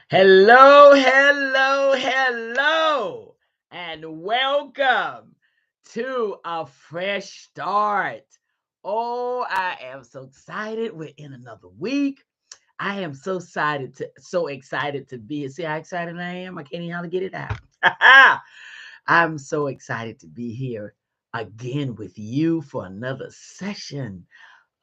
Hello, hello, hello, and welcome to a fresh start. Oh, I am so excited. We're in another week. I am so excited to be here. See how excited I am? I can't even how to get it out. I'm so excited to be here again with you for another session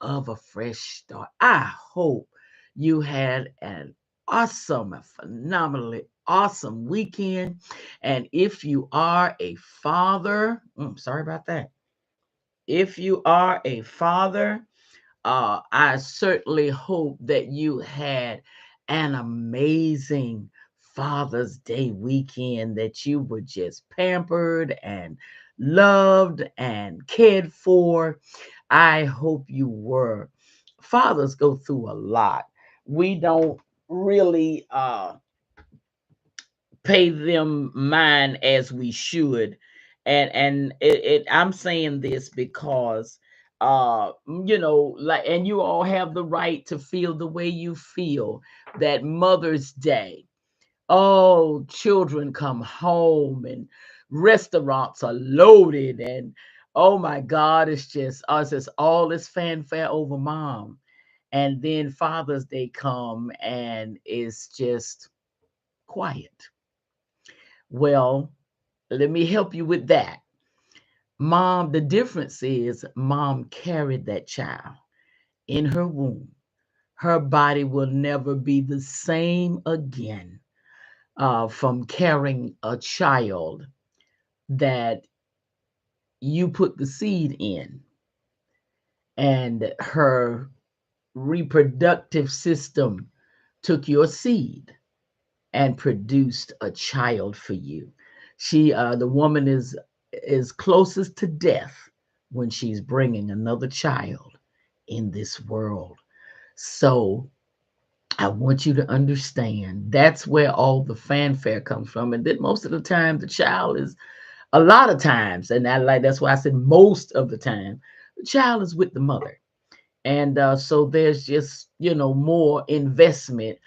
of a fresh start. I hope you had an awesome, a phenomenally awesome weekend. And if you are a father, sorry about that. If you are a father, I certainly hope that you had an amazing Father's Day weekend, that you were just pampered and loved and cared for. I hope you were. Fathers go through a lot. We don't really pay them mind as we should, and I'm saying this because like, and you all have the right to feel the way you feel. That Mother's Day, oh, children come home and restaurants are loaded, and oh my God, it's just us, it's all this fanfare over mom. And then Father's Day come and it's just quiet. Well, let me help you with that. Mom, the difference is mom carried that child in her womb. Her body will never be the same again from carrying a child that you put the seed in, and her reproductive system took your seed and produced a child for you. The woman is closest to death when she's bringing another child in this world. So I want you to understand that's where all the fanfare comes from. And then most of the time, the child is a lot of times, and that's why I said most of the time, the child is with the mother. And so there's just, more investment.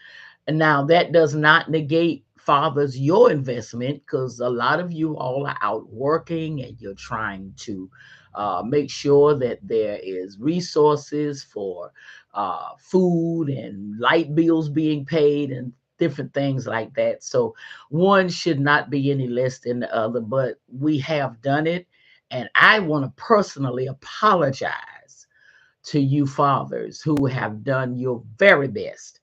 And now that does not negate fathers your investment, because a lot of you all are out working and you're trying to make sure that there is resources for food and light bills being paid and different things like that. So one should not be any less than the other, but we have done it. And I want to personally apologize to you fathers who have done your very best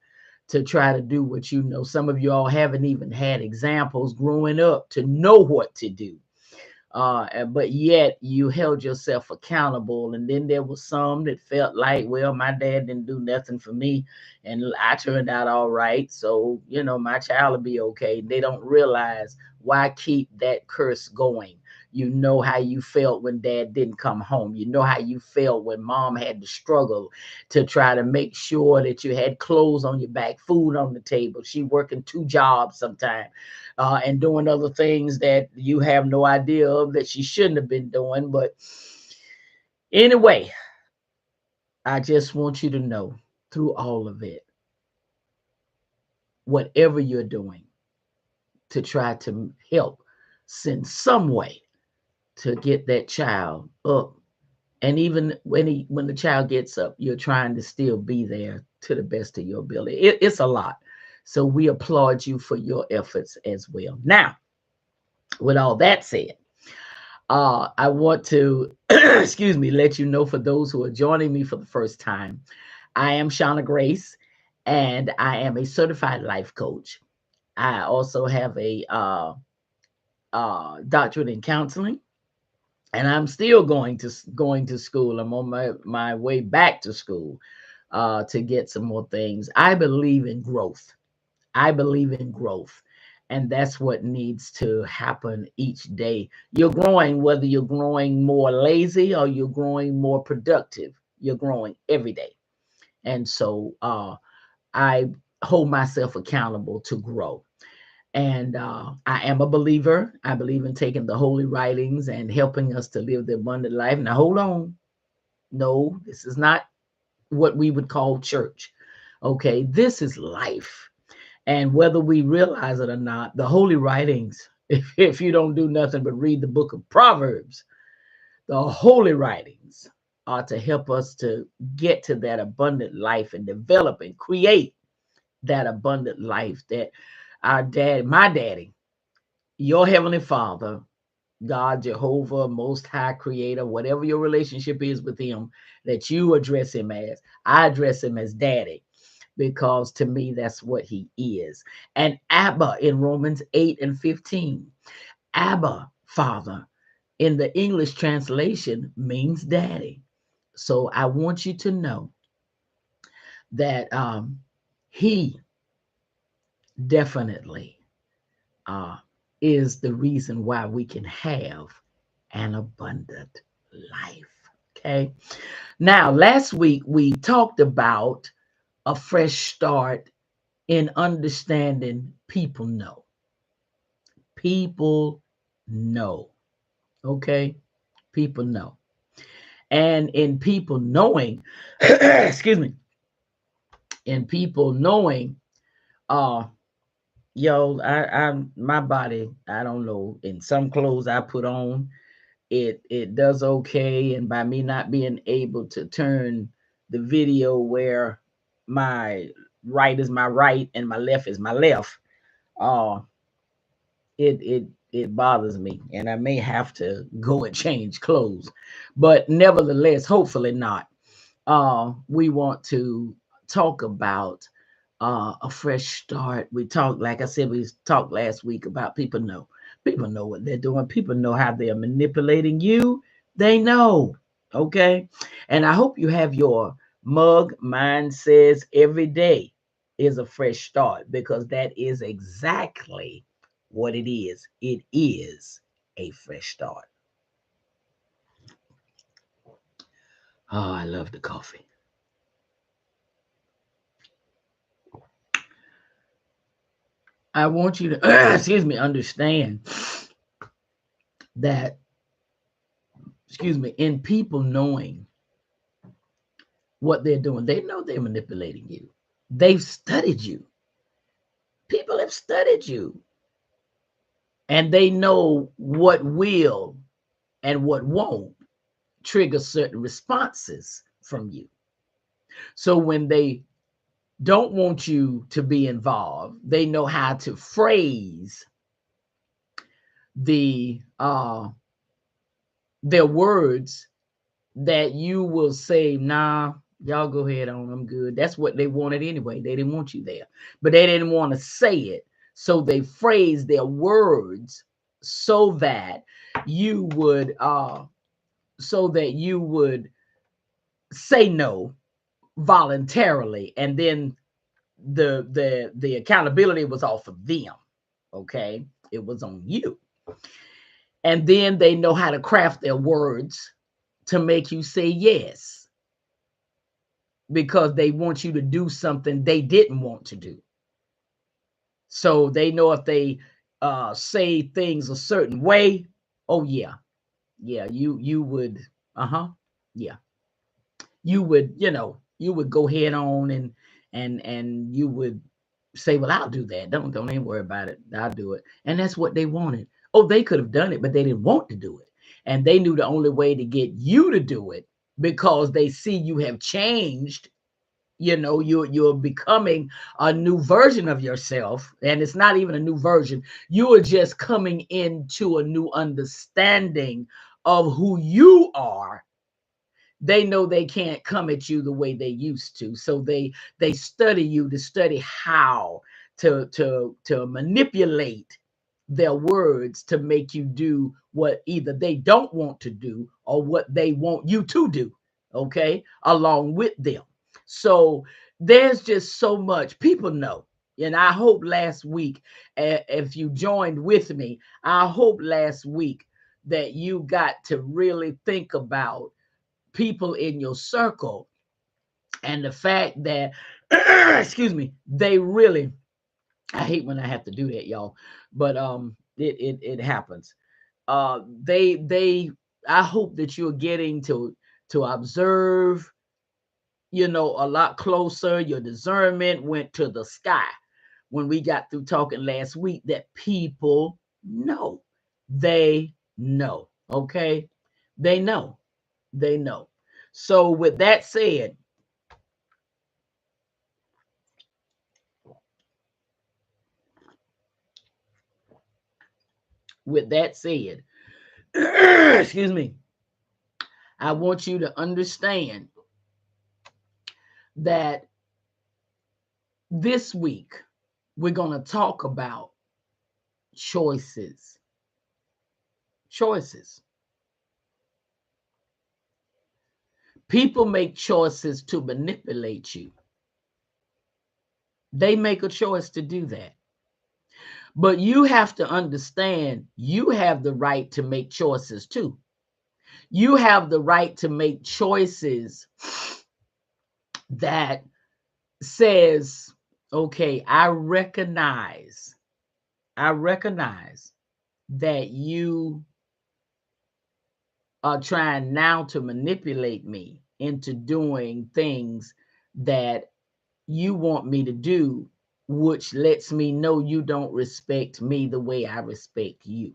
to try to do what you know. Some of you all haven't even had examples growing up to know what to do. But yet you held yourself accountable. And then there was some that felt like, well, my dad didn't do nothing for me and I turned out all right. So, my child will be okay. They don't realize why keep that curse going. You know how you felt when dad didn't come home. You know how you felt when mom had to struggle to try to make sure that you had clothes on your back, food on the table. She working two jobs sometimes, and doing other things that you have no idea of that she shouldn't have been doing. But anyway, I just want you to know through all of it, whatever you're doing to try to help in some way to get that child up. And even when the child gets up, you're trying to still be there to the best of your ability. It's a lot. So we applaud you for your efforts as well. Now, with all that said, I want to, excuse me, let you know, for those who are joining me for the first time, I am Shauna Grace, and I am a certified life coach. I also have a doctorate in counseling, and I'm still going to school. I'm on my way back to school to get some more things. I believe in growth. I believe in growth. And that's what needs to happen each day. You're growing, whether you're growing more lazy or you're growing more productive, you're growing every day. And so I hold myself accountable to grow. And I am a believer. I believe in taking the holy writings and helping us to live the abundant life. Now, hold on. No, this is not what we would call church. Okay, this is life. And whether we realize it or not, the holy writings, if you don't do nothing but read the book of Proverbs, the holy writings are to help us to get to that abundant life and develop and create that abundant life that our dad, my daddy, your heavenly father, God, Jehovah, Most High Creator, whatever your relationship is with Him, that you address Him as. I address Him as Daddy because to me, that's what He is. And Abba in Romans 8:15, Abba, Father, in the English translation means Daddy. So I want you to know that He definitely uh, is the reason why we can have an abundant life. Okay. Now, last week we talked about a fresh start in understanding people know. People know. Okay. People know. And in people knowing, excuse me, in people knowing, uh, I'm my body, I don't know, in some clothes I put on, it does okay. And by me not being able to turn the video where my right is my right and my left is my left, uh it bothers me, and I may have to go and change clothes. But nevertheless, hopefully not. We want to talk about a fresh start. We talked, like I said, we talked last week about people know. People know what they're doing. People know how they're manipulating you. They know. Okay. And I hope you have your mug. Mine says every day is a fresh start, because that is exactly what it is. It is a fresh start. Oh, I love the coffee. I want you to, excuse me, understand that, excuse me, in people knowing what they're doing, they know they're manipulating you. They've studied you. People have studied you, and they know what will and what won't trigger certain responses from you. So when they don't want you to be involved, they know how to phrase the their words that you will say, nah, y'all go ahead on, I'm good. That's what they wanted anyway. They didn't want you there, but they didn't want to say it. So they phrased their words so that you would say no voluntarily, and then the accountability was off of them. Okay, it was on you. And then they know how to craft their words to make you say yes, because they want you to do something they didn't want to do. So they know if they say things a certain way, oh yeah, yeah, you would, yeah, you would, you would go head on, and you would say, well, I'll do that. Don't even worry about it. I'll do it. And that's what they wanted. Oh, they could have done it, but they didn't want to do it. And they knew the only way to get you to do it, because they see you have changed. You're becoming a new version of yourself, and it's not even a new version. You are just coming into a new understanding of who you are. They know they can't come at you the way they used to, so they study you to study how to manipulate their words to make you do what either they don't want to do or what they want you to do, okay, along with them. So there's just so much people know. And I hope last week, if you joined with me, I hope last week that you got to really think about people in your circle, and the fact that excuse me, they really, I hate when I have to do that, y'all, but it happens. They I hope that you're getting to observe, a lot closer. Your discernment went to the sky, when we got through talking last week that people know. They know. Okay? They know. They know. So with that said, excuse me, I want you to understand that this week we're going to talk about choices. Choices. People make choices to manipulate you. They make a choice to do that. But you have to understand you have the right to make choices too. You have the right to make choices that says, okay, I recognize that you are trying now to manipulate me into doing things that you want me to do, which lets me know you don't respect me the way I respect you.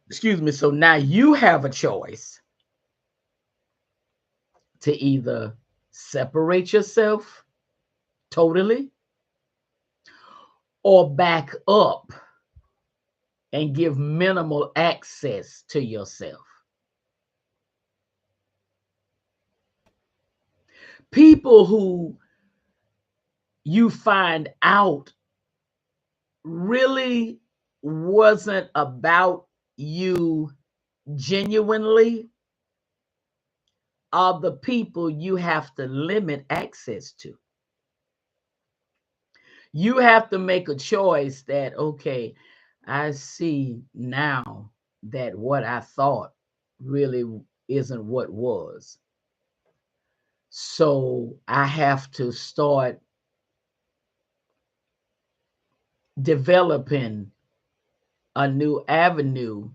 Excuse me. So now you have a choice to either separate yourself totally or back up and give minimal access to yourself. People who you find out really wasn't about you genuinely are the people you have to limit access to. You have to make a choice that, okay, I see now that what I thought really isn't what was. So I have to start developing a new avenue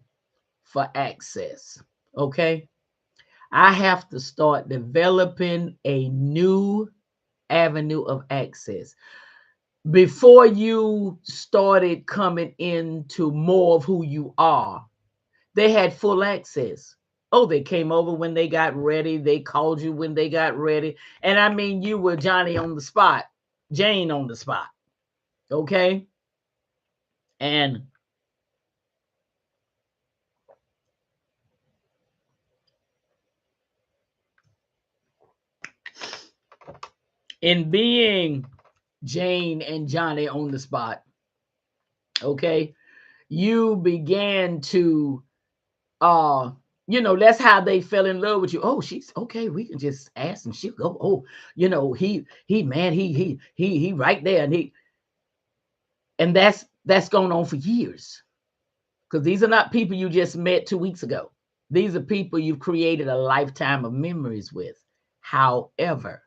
for access. Okay. I have to start developing a new avenue of access. Before you started coming into more of who you are, they had full access. Oh, they came over when they got ready. They called you when they got ready. And I mean, you were Johnny on the spot, Jane on the spot. Okay. And in being Jane and Johnny on the spot, okay, you began to uh that's how they fell in love with you. Oh, she's okay, we can just ask and she'll go. Oh, he man, he right there. And that's going on for years, because these are not people you just met 2 weeks ago. These are people you've created a lifetime of memories with. However,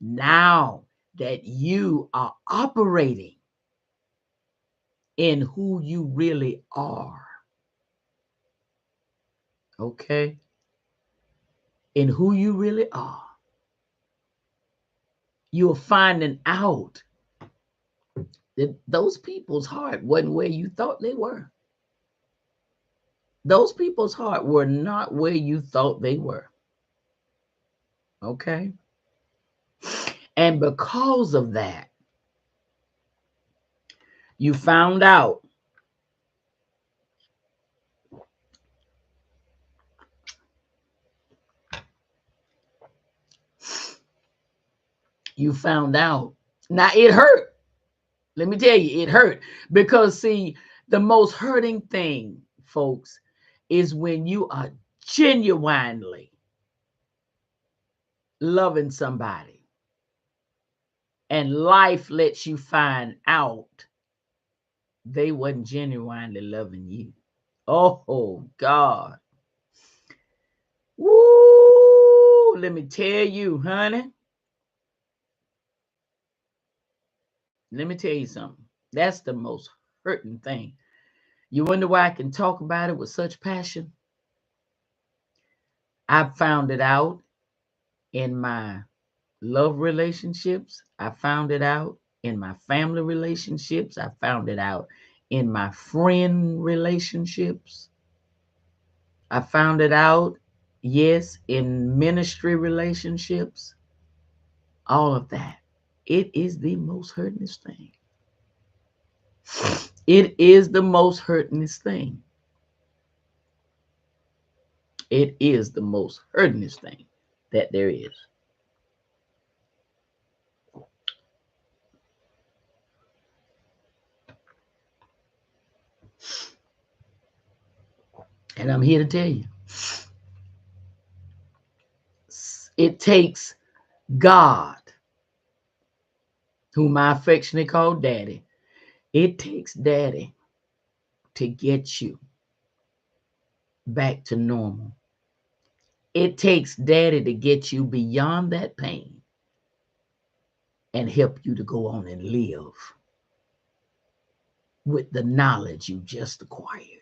now that you are operating in who you really are, okay, in who you really are, you're finding out that those people's heart wasn't where you thought they were. Those people's heart were not where you thought they were. Okay. And because of that, you found out now it hurt. Let me tell you, it hurt, because see, the most hurting thing, folks, is when you are genuinely loving somebody and life lets you find out they wasn't genuinely loving you. Oh God. Woo! Let me tell you, honey. Let me tell you something. That's the most hurting thing. You wonder why I can talk about it with such passion? I found it out in my love relationships, I found it out. In my family relationships, I found it out. In my friend relationships, I found it out. Yes, in ministry relationships, all of that. It is the most hurtingest thing. It is the most hurtingest thing. It is the most hurtingest thing that there is. And I'm here to tell you, it takes God, whom I affectionately call Daddy, it takes Daddy to get you back to normal. It takes Daddy to get you beyond that pain and help you to go on and live with the knowledge you just acquired.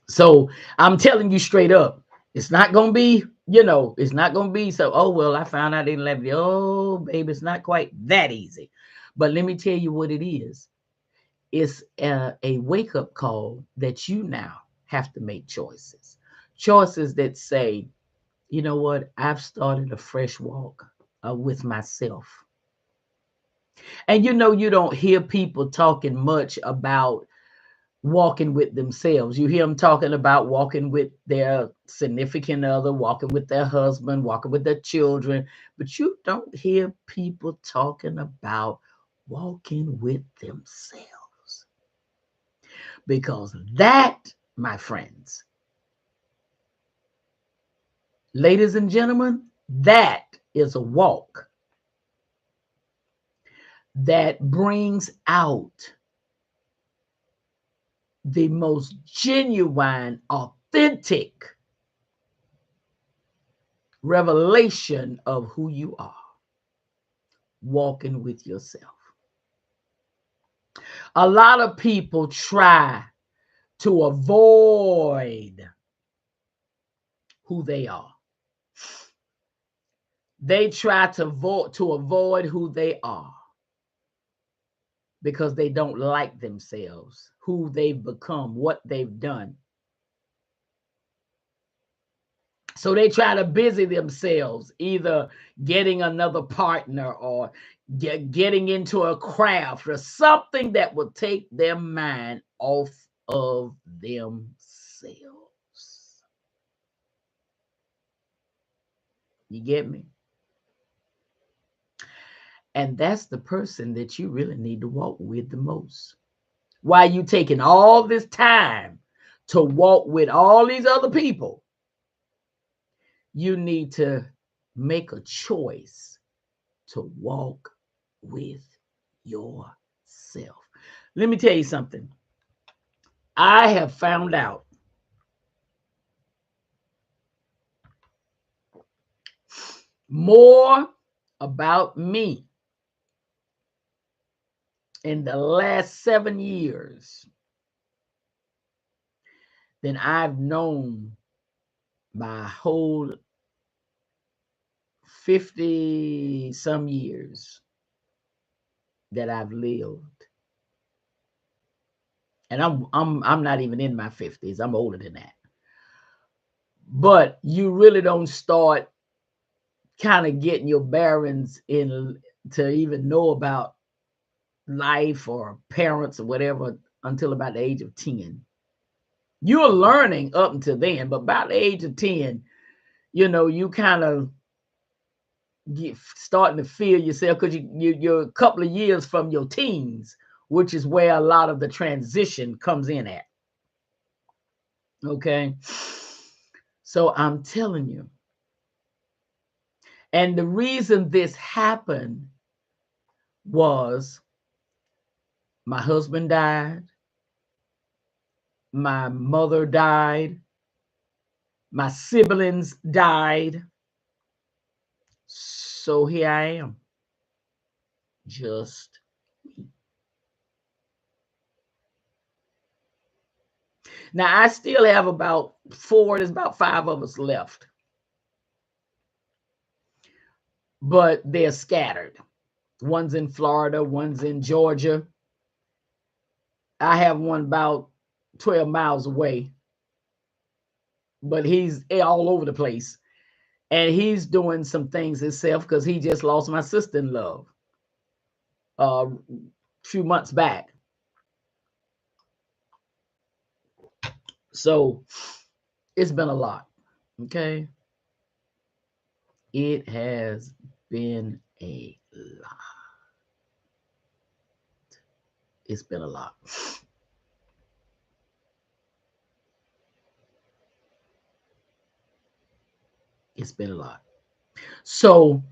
So I'm telling you straight up, it's not going to be, it's not going to be so, oh, well, I found out I didn't love you. Oh, baby, it's not quite that easy. But let me tell you what it is. It's a wake-up call that you now have to make choices. Choices that say, you know what? I've started a fresh walk with myself. And you don't hear people talking much about walking with themselves. You hear them talking about walking with their significant other, walking with their husband, walking with their children, but you don't hear people talking about walking with themselves. Because that, my friends, ladies and gentlemen, that is a walk that brings out the most genuine, authentic revelation of who you are, walking with yourself. A lot of people try to avoid who they are. They try to avoid who they are because they don't like themselves, who they've become, what they've done. So they try to busy themselves either getting another partner or getting into a craft or something that will take their mind off of themselves. You get me? And that's the person that you really need to walk with the most. Why you taking all this time to walk with all these other people? You need to make a choice to walk with yourself. Let me tell you something. I have found out more about me in the last 7 years than I've known my whole 50 some years that I've lived. And I'm not even in my 50s. I'm older than that. But you really don't start kind of getting your bearings in to even know about life or parents or whatever until about the age of 10. You're learning up until then, but about the age of 10, you kind of starting to feel yourself because you're a couple of years from your teens, which is where a lot of the transition comes in at. Okay. So I'm telling you. And the reason this happened was my husband died, my mother died, my siblings died. So here I am, just me. Now I still have there's about 5 of us left. but they're scattered. One's in Florida, one's in Georgia. I have one about 12 miles away, but he's all over the place. And he's doing some things himself because he just lost my sister in love a few months back. So it's been a lot. Okay. It has been a lot. It's been a lot. It's been a lot. So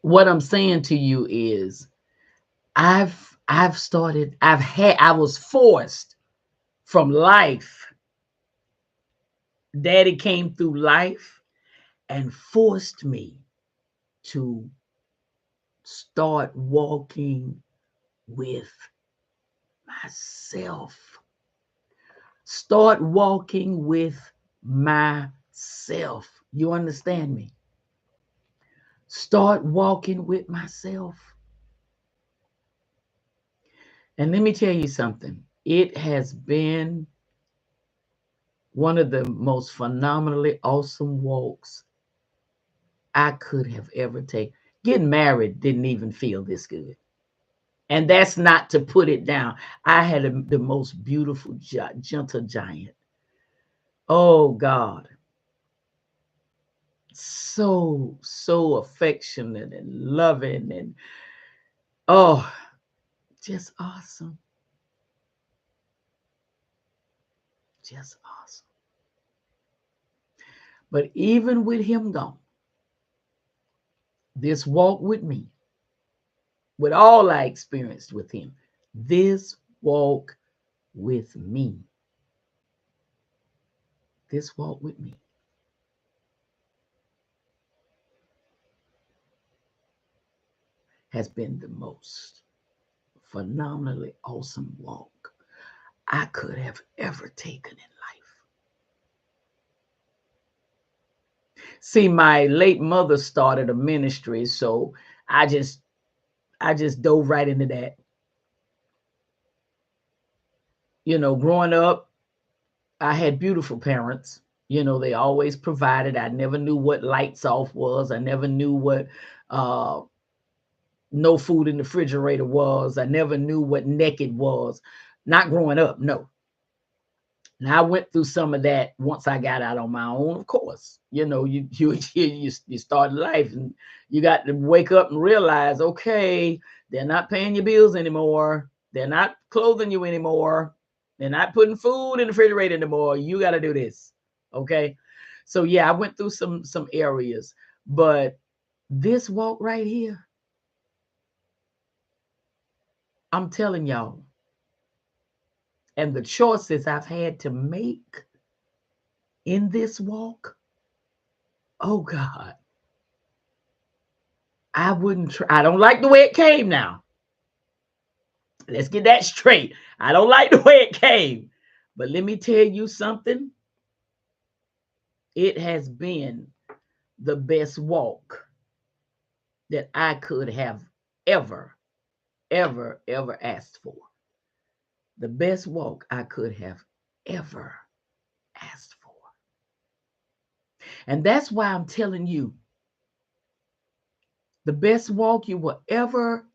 what I'm saying to you is I've started, I was forced from life. Daddy came through life and forced me to start walking with myself. Start walking with myself. You understand me? Start walking with myself. And let me tell you something. It has been one of the most phenomenally awesome walks I could have ever taken. Getting married didn't even feel this good. And that's not to put it down. I had the most beautiful, gentle giant. Oh, God. So affectionate and loving and, oh, just awesome. Just awesome. But even with him gone, this walk with me, with all I experienced with him, this walk with me, this walk with me has been the most phenomenally awesome walk I could have ever taken in life. See, my late mother started a ministry, so I just dove right into that. You know, growing up, I had beautiful parents. You know, they always provided. I never knew what lights off was. I never knew what uh, no food in the refrigerator was. I never knew what naked was. Not growing up, no. Now I went through some of that once I got out on my own, of course. You know, you start life and you got to wake up and realize, okay, they're not paying your bills anymore. They're not clothing you anymore. They're not putting food in the refrigerator anymore. You got to do this. Okay. So yeah, I went through some areas, but this walk right here, I'm telling y'all, and the choices I've had to make in this walk, oh God, I wouldn't try. I don't like the way it came now. Let's get that straight. I don't like the way it came. But let me tell you something. It has been the best walk that I could have ever, ever asked for. The best walk I could have ever asked for. And that's why I'm telling you, the best walk you will ever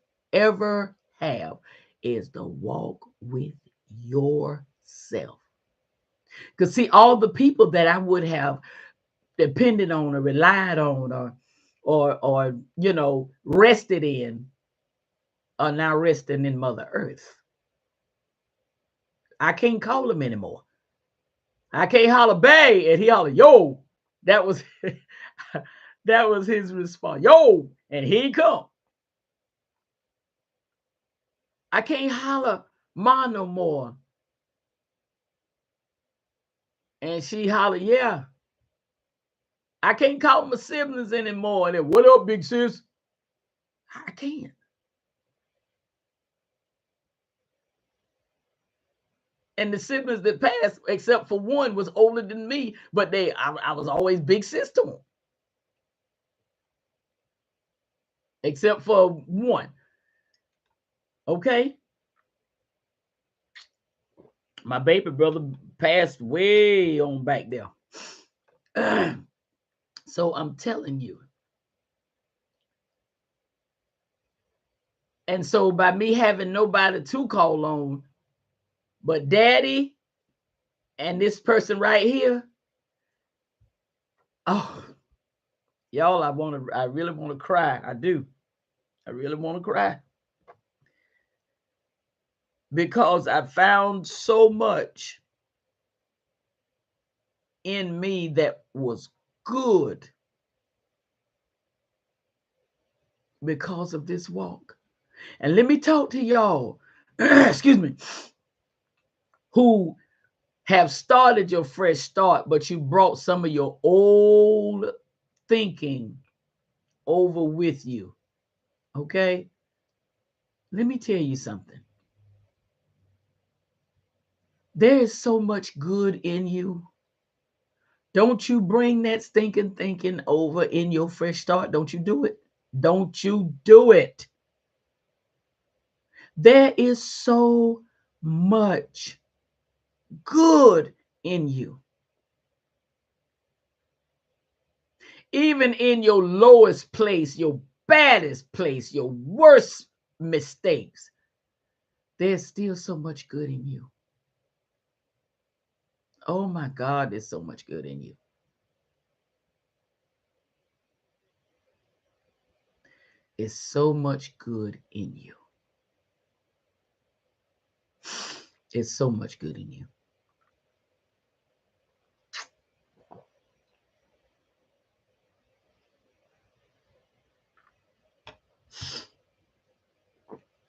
have is the walk with yourself. Because see, all the people that I would have depended on or relied on or you know, rested in are now resting in Mother Earth. I can't call him anymore. I can't holler Bay and he holler yo. That was that was his response. Yo, and he come. I can't holler Ma no more. And she holler, yeah. I can't call my siblings anymore. And then, what up, big sis? I can't. And the siblings that passed, except for one, was older than me, but I was always big sis to them. except for one. Okay? My baby brother passed way on back there. So I'm telling you. And so by me having nobody to call on but daddy and this person right here, oh, y'all, I really want to cry. I do. I really want to cry. Because I found so much in me that was good because of this walk. And let me talk to y'all, excuse me, who have started your fresh start, but you brought some of your old thinking over with you. Okay? Let me tell you something. There is so much good in you. Don't you bring that stinking thinking over in your fresh start. Don't you do it. Don't you do it. There is so much good in you. Even in your lowest place, your baddest place, your worst mistakes, there's still so much good in you. Oh my God, there's so much good in you. It's so much good in you. It's so much good in you.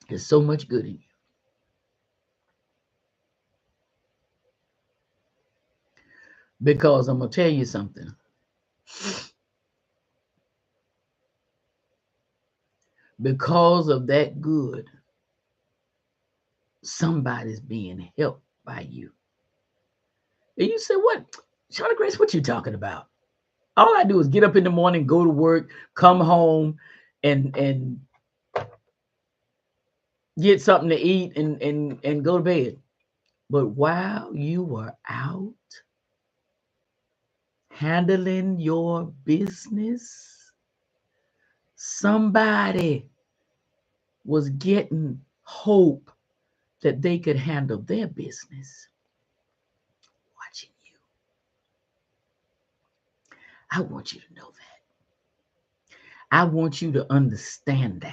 There's so much good in you. Because I'm going to tell you something. Because of that good, somebody's being helped by you. And you say, what? Charlotte Grace, what you talking about? All I do is get up in the morning, go to work, come home, and get something to eat and go to bed. But while you were out handling your business, somebody was getting hope that they could handle their business. Watching you. I want you to know that. I want you to understand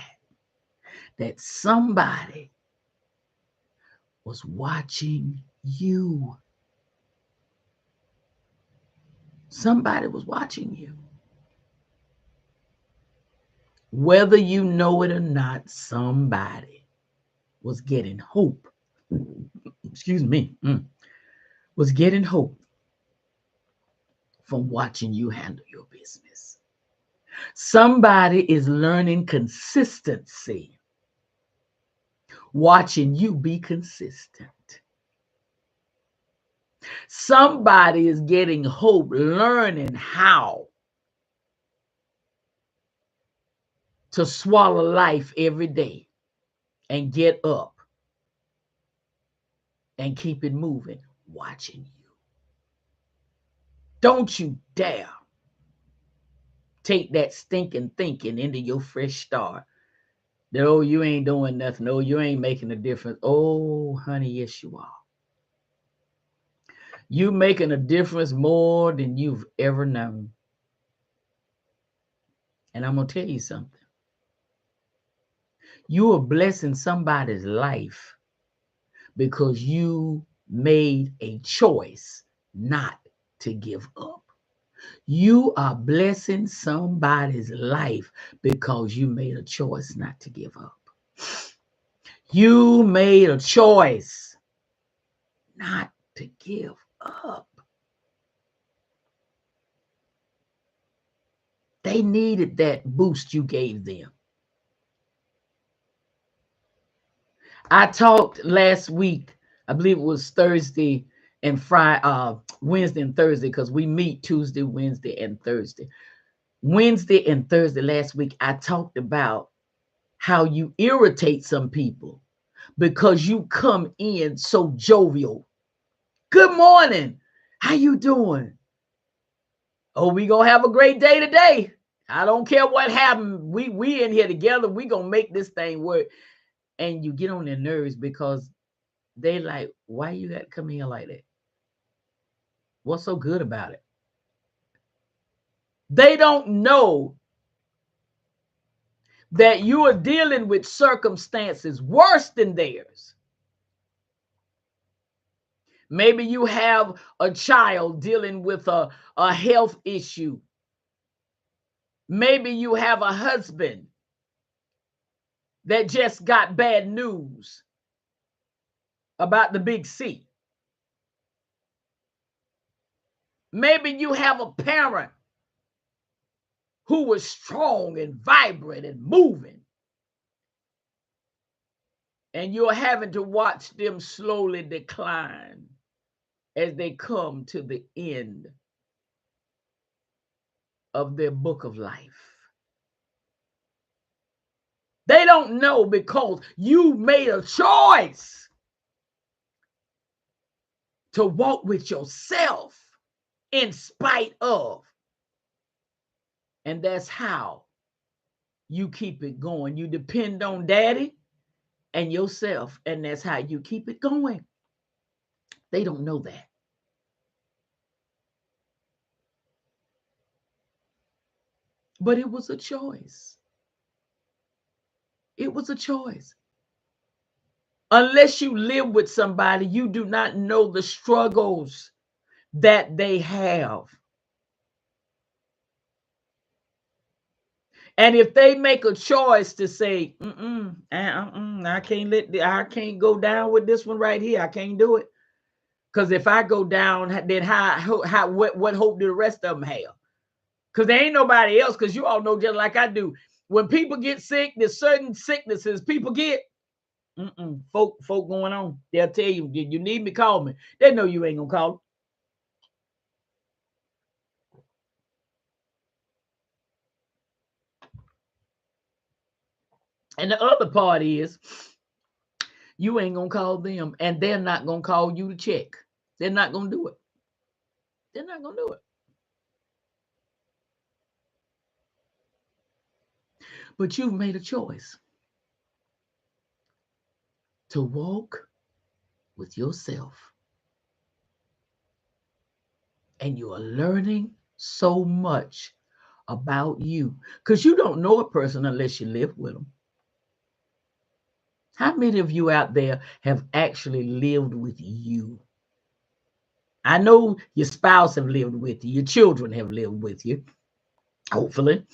that somebody was watching you. Somebody was watching you. Whether you know it or not, somebody was getting hope. Excuse me. Was getting hope from watching you handle your business. Somebody is learning consistency, watching you be consistent. Somebody is getting hope, learning how to swallow life every day and get up and keep it moving, watching you. Don't you dare take that stinking thinking into your fresh start. That, oh, you ain't doing nothing. Oh, you ain't making a difference. Oh, honey, yes, you are. You making a difference more than you've ever known. And I'm going to tell you something. You are blessing somebody's life because you made a choice not to give up. You are blessing somebody's life because you made a choice not to give up. You made a choice not to give up. They needed that boost you gave them. I talked last week, I believe it was Thursday and Friday, Wednesday and Thursday, because we meet Tuesday, Wednesday, and Thursday. Wednesday and Thursday last week, I talked about how you irritate some people because you come in so jovial. Good morning. How you doing? Oh, we gonna have a great day today. I don't care what happened. We in here together. We gonna make this thing work. And you get on their nerves because they like, why you got to come here like that? What's so good about it? They don't know that you are dealing with circumstances worse than theirs. Maybe you have a child dealing with a health issue. Maybe you have a husband that just got bad news about the big C. Maybe you have a parent who was strong and vibrant and moving, and you're having to watch them slowly decline as they come to the end of their book of life. They don't know because you made a choice to walk with yourself in spite of. And that's how you keep it going. You depend on daddy and yourself, and that's how you keep it going. They don't know that. But it was a choice. It was a choice. Unless you live with somebody, you do not know the struggles that they have. And if they make a choice to say, I can't go down with this one right here. I can't do it. Because if I go down, then what hope do the rest of them have? Because there ain't nobody else, because you all know just like I do. When people get sick, there's certain sicknesses people get. Folk going on. They'll tell you, you need me, call me. They know you ain't gonna call. And the other part is, you ain't gonna call them, and they're not gonna call you to check. They're not gonna do it. They're not gonna do it. But you've made a choice to walk with yourself. And you are learning so much about you, because you don't know a person unless you live with them. How many of you out there have actually lived with you? I know your spouse have lived with you. Your children have lived with you, hopefully.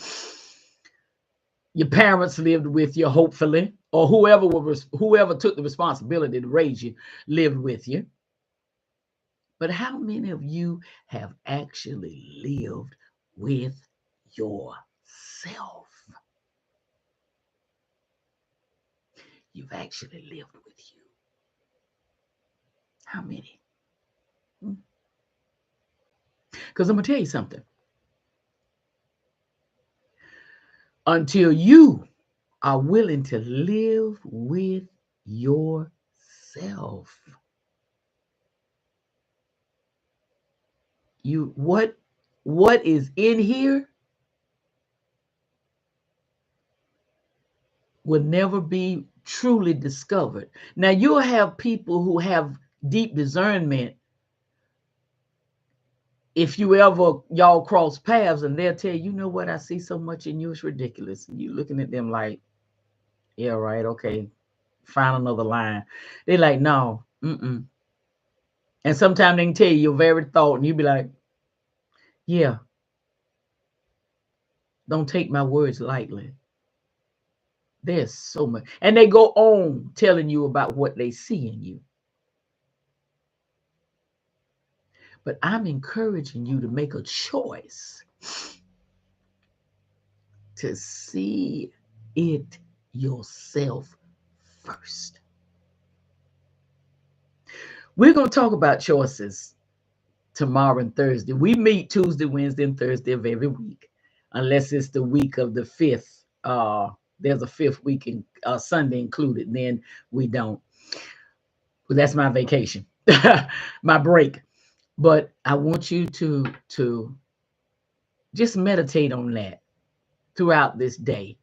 Your parents lived with you, hopefully, or whoever took the responsibility to raise you lived with you. But how many of you have actually lived with yourself? You've actually lived with you. How many? Because I'm going to tell you something. Until you are willing to live with yourself, what is in here will never be truly discovered. Now, you'll have people who have deep discernment if you ever y'all cross paths, and they'll tell you, you know what, I see so much in you, it's ridiculous. And you looking at them like, yeah, right, okay, find another line. They're like, no, And sometimes they can tell you your very thought, and you be like, yeah, don't take my words lightly. There's so much. And they go on telling you about what they see in you. But I'm encouraging you to make a choice to see it yourself first. We're going to talk about choices tomorrow and Thursday. We meet Tuesday, Wednesday, and Thursday of every week. unless it's the week of the 5th. There's a 5th week in Sunday included. Then we don't. Well, that's my vacation, my break. But I want you to just meditate on that throughout this day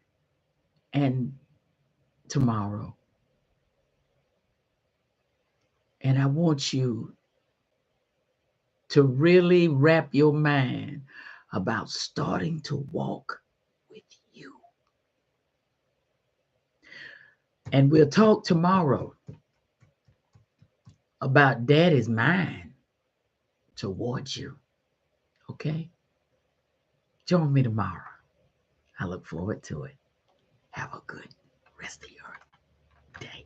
and tomorrow. And I want you to really wrap your mind about starting to walk with you. And we'll talk tomorrow about Daddy's mind towards you. Okay? Join me tomorrow. I look forward to it. Have a good rest of your day.